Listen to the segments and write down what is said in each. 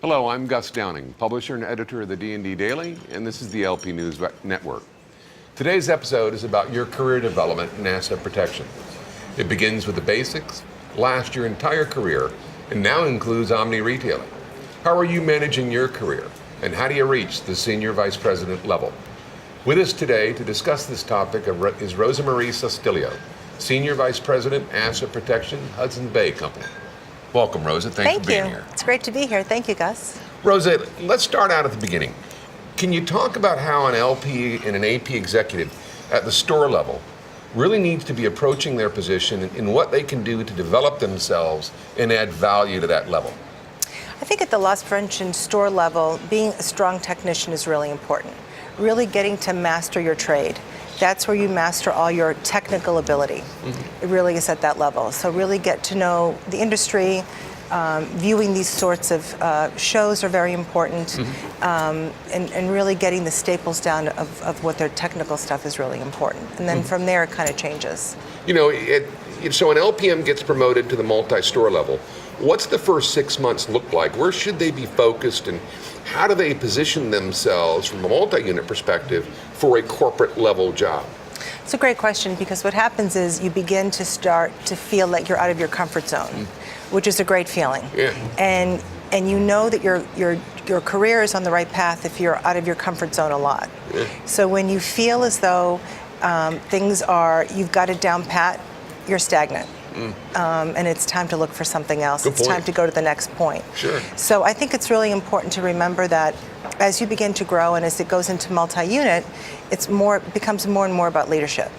Hello, I'm Gus Downing, publisher and editor of the D&D Daily, and this is the LP News Network. Today's episode is about your career development in asset protection. It begins with the basics, lasts your entire career, and now includes omni-retailing. How are you managing your career, and how do you reach the senior vice president level? With us today to discuss this topic is Rosamaria Sostilio, senior vice president, asset protection, Hudson Bay Company. Welcome, Rosa. Thanks for being here. It's great to be here. Thank you, Gus. Rosa, let's start out at the beginning. Can you talk about how an LP and an AP executive at the store level really needs to be approaching their position and what they can do to develop themselves and add value to that level? I think at the loss prevention store level, being a strong technician is really important. Really getting to master your trade. That's where you master all your technical ability. It really is at that level. So really get to know the industry. Viewing these sorts of shows are very important. And really getting the staples down of what their technical stuff is really important. And then from there, it kind of changes. You know, so an LPM gets promoted to the multi-store level. What's the first 6 months look like? Where should they be focused, and how do they position themselves from a multi-unit perspective for a corporate level job? It's a great question, because what happens is you begin to start to feel like you're out of your comfort zone, which is a great feeling. Yeah. And you know that your career is on the right path if you're out of your comfort zone a lot. Yeah. So when you feel as though you've got it down pat, you're stagnant. And it's time to look for something else. It's time to go to the next point. Sure. So I think it's really important to remember that as you begin to grow and as it goes into multi-unit, it becomes more and more about leadership.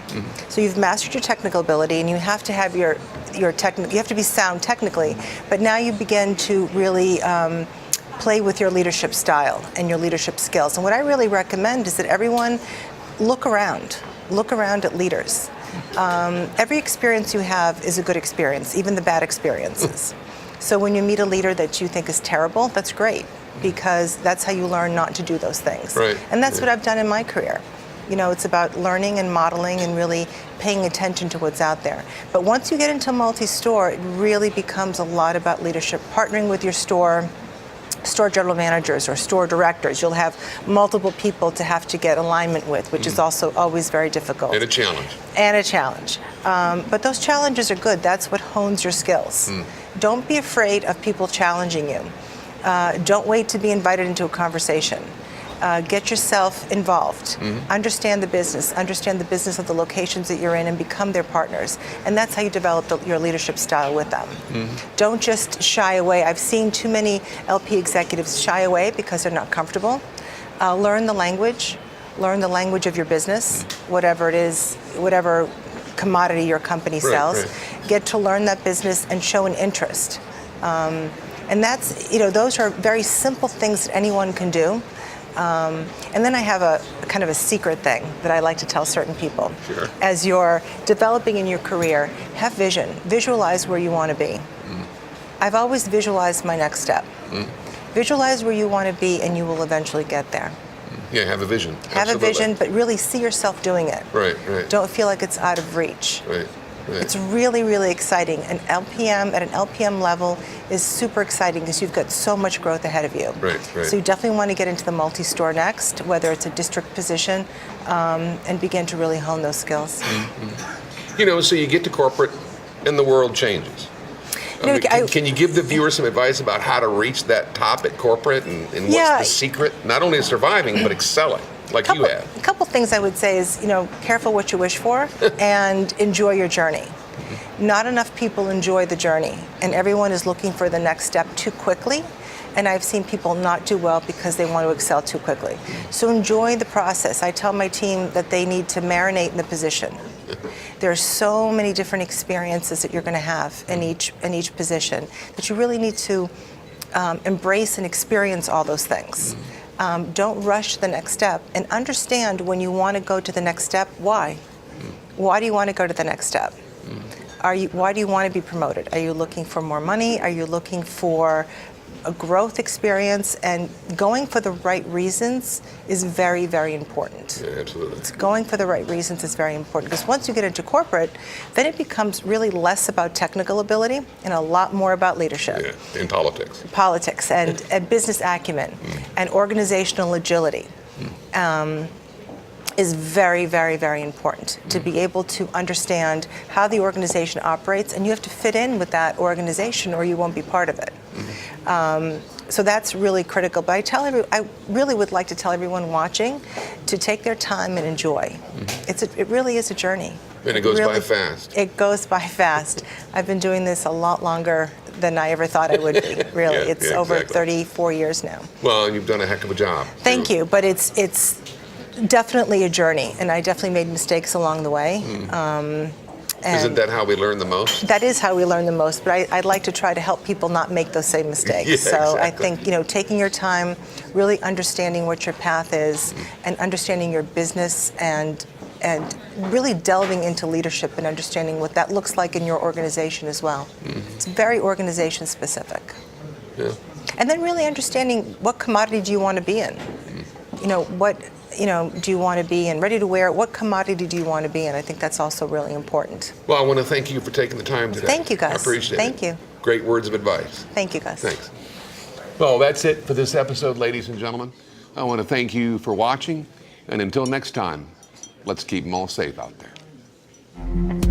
So you've mastered your technical ability, and you have to have you have to be sound technically, but now you begin to really play with your leadership style and your leadership skills. And what I really recommend is that everyone look around at leaders. Every experience you have is a good experience, even the bad experiences. So when you meet a leader that you think is terrible, that's great, because that's how you learn not to do those things. Right. And that's what I've done in my career. You know, it's about learning and modeling and really paying attention to what's out there. But once you get into multi-store, it really becomes a lot about leadership, partnering with your store general managers or store directors. You'll have multiple people to have to get alignment with, which is also always very difficult. And a challenge. But those challenges are good. That's what hones your skills. Don't be afraid of people challenging you. Don't wait to be invited into a conversation. Get yourself involved. Understand the business of the locations that you're in, and become their partners. And that's how you develop your leadership style with them. Don't just shy away. I've seen too many LP executives shy away because they're not comfortable. Learn the language of your business, whatever it is, whatever commodity your company sells. Get to learn that business and show an interest. And that's, those are very simple things that anyone can do. And then I have a kind of a secret thing that I like to tell certain people. Sure. As you're developing in your career, have vision. Visualize where you want to be. I've always visualized my next step. Visualize where you want to be, and you will eventually get there. Yeah, have a vision. Have a vision, but really see yourself doing it. Right. Don't feel like it's out of reach. Right. It's really, really exciting. An LPM at an LPM level is super exciting because you've got so much growth ahead of you. Right. So you definitely want to get into the multi-store next, whether it's a district position, and begin to really hone those skills. So you get to corporate and the world changes. Can you give the viewers some advice about how to reach that top at corporate and what's the secret, not only of surviving, but excelling? Like you have. A couple things I would say is, careful what you wish for and enjoy your journey. Not enough people enjoy the journey, and everyone is looking for the next step too quickly. And I've seen people not do well because they want to excel too quickly. So enjoy the process. I tell my team that they need to marinate in the position. There are so many different experiences that you're going to have in each position that you really need to embrace and experience all those things. Don't rush the next step, and understand when you want to go to the next step, why. Why do you want to go to the next step? Why do you want to be promoted? Are you looking for more money? Are you looking for a growth experience, and going for the right reasons is very, very important. Yeah, absolutely. Going for the right reasons is very important, because once you get into corporate, then it becomes really less about technical ability and a lot more about leadership. Yeah, in politics. Politics and business acumen and organizational agility. Is very, very, very important to be able to understand how the organization operates, and you have to fit in with that organization or you won't be part of it. So that's really critical. But I really would like to tell everyone watching to take their time and enjoy. It really is a journey. And it goes by fast. It goes by fast. I've been doing this a lot longer than I ever thought I would be, really. Yeah, it's yeah, over exactly. 34 years now. Well, and you've done a heck of a job. Thank you, but it's definitely a journey, and I definitely made mistakes along the way. Isn't that how we learn the most? That is how we learn the most, but I'd like to try to help people not make those same mistakes. Yeah, so exactly. I think, taking your time, really understanding what your path is, and understanding your business, and really delving into leadership and understanding what that looks like in your organization as well. It's very organization specific. Yeah. And then really understanding what commodity do you want to be in? What do you want to be in? Ready to wear? What commodity do you want to be in? I think that's also really important. Well, I want to thank you for taking the time today. Thank you, Gus. I appreciate it. Thank you. Great words of advice. Thank you, Gus. Thanks. Well, that's it for this episode, ladies and gentlemen. I want to thank you for watching, and until next time, let's keep them all safe out there.